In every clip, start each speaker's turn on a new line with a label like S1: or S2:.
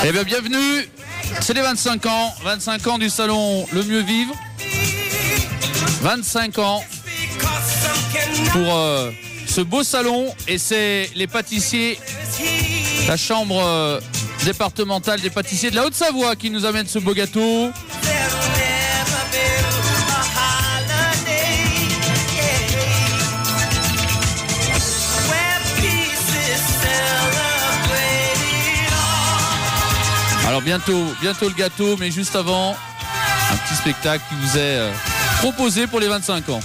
S1: Eh bien, bienvenue. C'est les 25 ans. 25 ans du salon Le Mieux Vivre. 25 ans pour ce beau salon. Et c'est les pâtissiers, la chambre départementale des pâtissiers de la Haute-Savoie qui nous amène ce beau gâteau. Alors bientôt le gâteau, mais juste avant, un petit spectacle qui vous est proposé pour les 25 ans.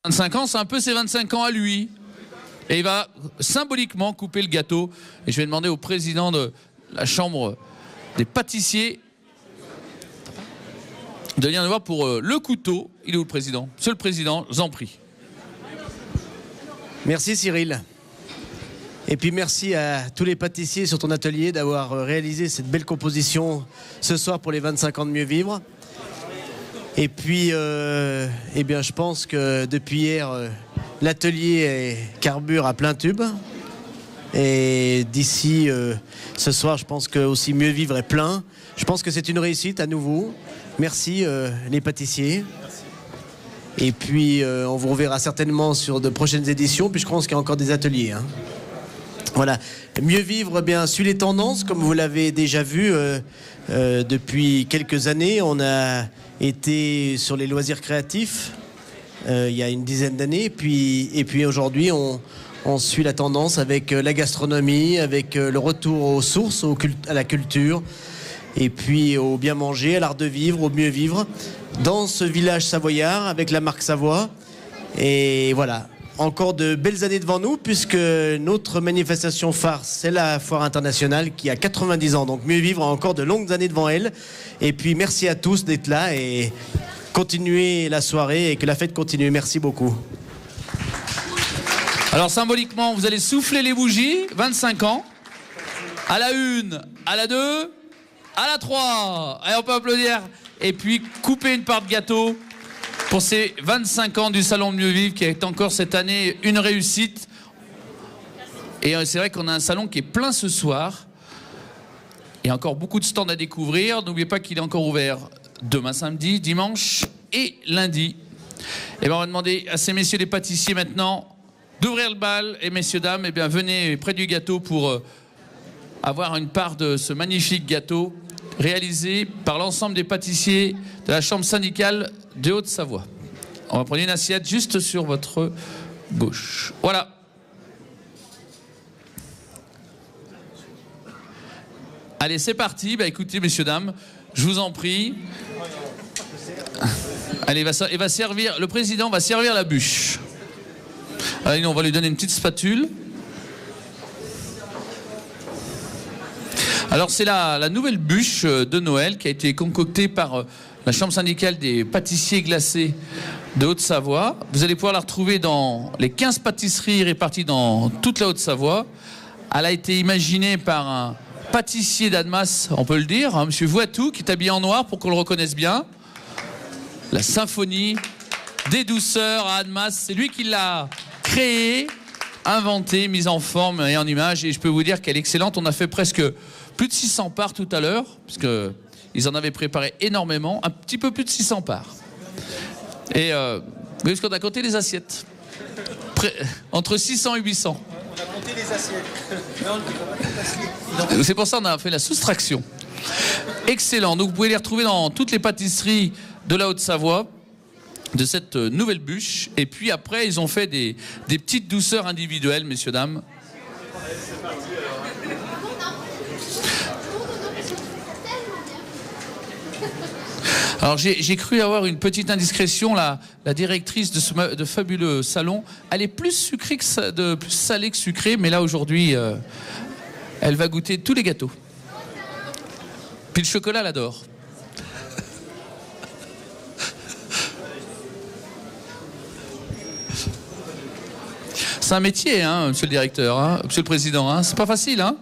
S1: 25 ans, c'est un peu ses 25 ans à lui. Et il va symboliquement couper le gâteau. Et je vais demander au président de la chambre des pâtissiers de venir nous voir pour le couteau. Il est où le président? Monsieur le président, je vous en prie.
S2: Merci Cyril. Et puis merci à tous les pâtissiers sur ton atelier d'avoir réalisé cette belle composition ce soir pour les 25 ans de Mieux Vivre. Et puis, eh bien, je pense que depuis hier, l'atelier carbure à plein tube. Et d'ici ce soir, je pense que aussi Mieux Vivre est plein. Je pense que c'est une réussite à nouveau. Merci les pâtissiers. Et puis, on vous reverra certainement sur de prochaines éditions, puis je pense qu'il y a encore des ateliers. Hein. Voilà. Mieux Vivre, eh bien, suit les tendances, comme vous l'avez déjà vu depuis quelques années. On a été sur les loisirs créatifs il y a une dizaine d'années. Et puis aujourd'hui, on suit la tendance avec la gastronomie, avec le retour aux sources, à la culture, et puis au bien manger, à l'art de vivre, au mieux vivre, dans ce village savoyard avec la marque Savoie. Et voilà. Encore de belles années devant nous, puisque notre manifestation phare, c'est la Foire internationale qui a 90 ans. Donc Mieux Vivre a encore de longues années devant elle. Et puis merci à tous d'être là et continuez la soirée et que la fête continue. Merci beaucoup.
S1: Alors symboliquement, vous allez souffler les bougies, 25 ans, à la 1, à la 2, à la 3. Allez, on peut applaudir. Et puis couper une part de gâteau pour ces 25 ans du Salon de Mieux Vivre, qui est encore cette année une réussite. Et c'est vrai qu'on a un salon qui est plein ce soir. Il y a encore beaucoup de stands à découvrir. N'oubliez pas qu'il est encore ouvert demain samedi, dimanche et lundi. Et bien on va demander à ces messieurs les pâtissiers maintenant d'ouvrir le bal. Et messieurs, dames, eh bien, venez près du gâteau pour avoir une part de ce magnifique gâteau réalisé par l'ensemble des pâtissiers de la chambre syndicale de Haute-Savoie. On va prendre une assiette juste sur votre gauche. Voilà. Allez, c'est parti. Bah, écoutez, messieurs, dames, je vous en prie. Allez, le président va servir la bûche. Allez, on va lui donner une petite spatule. Alors c'est la nouvelle bûche de Noël qui a été concoctée par la chambre syndicale des pâtissiers glacés de Haute-Savoie. Vous allez pouvoir la retrouver dans les 15 pâtisseries réparties dans toute la Haute-Savoie. Elle a été imaginée par un pâtissier d'Annemasse, on peut le dire, hein, monsieur Voitou, qui est habillé en noir pour qu'on le reconnaisse bien. La symphonie des douceurs à Annemasse, c'est lui qui l'a créée, inventée, mise en forme et en image. Et je peux vous dire qu'elle est excellente. On a fait presque plus de 600 parts tout à l'heure, parce qu'ils en avaient préparé énormément, un petit peu plus de 600 parts. Et vous voyez ce qu'on a compté les assiettes, entre 600 et 800.
S3: On a compté les assiettes.
S1: C'est pour ça qu'on a fait la soustraction. Excellent. Donc vous pouvez les retrouver dans toutes les pâtisseries de la Haute-Savoie, de cette nouvelle bûche. Et puis après, ils ont fait des petites douceurs individuelles, messieurs, dames. Alors j'ai cru avoir une petite indiscrétion, la directrice de de fabuleux salon, elle est plus sucrée plus salée que sucrée, mais là aujourd'hui, elle va goûter tous les gâteaux. Puis le chocolat, elle adore. C'est un métier, hein, monsieur le directeur, hein, monsieur le président, hein, c'est pas facile, hein.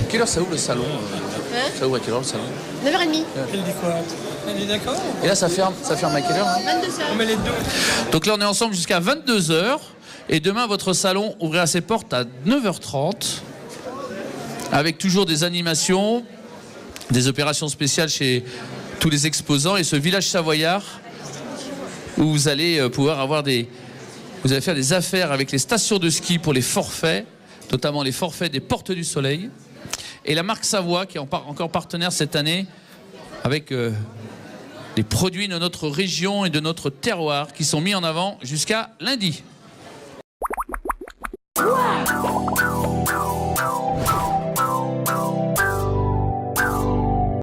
S1: Quelle heure ça ouvre le salon Ça ouvre à quelle heure le salon
S4: 9h30.
S3: Elle dit quoi? Elle est d'accord?
S1: Et là, ça ferme à quelle heure hein
S4: 22h.
S3: On met les deux.
S1: Donc là, on est ensemble jusqu'à 22h. Et demain, votre salon ouvrira ses portes à 9h30. Avec toujours des animations, des opérations spéciales chez tous les exposants. Et ce village savoyard où vous allez pouvoir avoir vous allez faire des affaires avec les stations de ski pour les forfaits, notamment les forfaits des Portes du Soleil. Et la marque Savoie qui est encore partenaire cette année avec les produits de notre région et de notre terroir qui sont mis en avant jusqu'à lundi. Wow.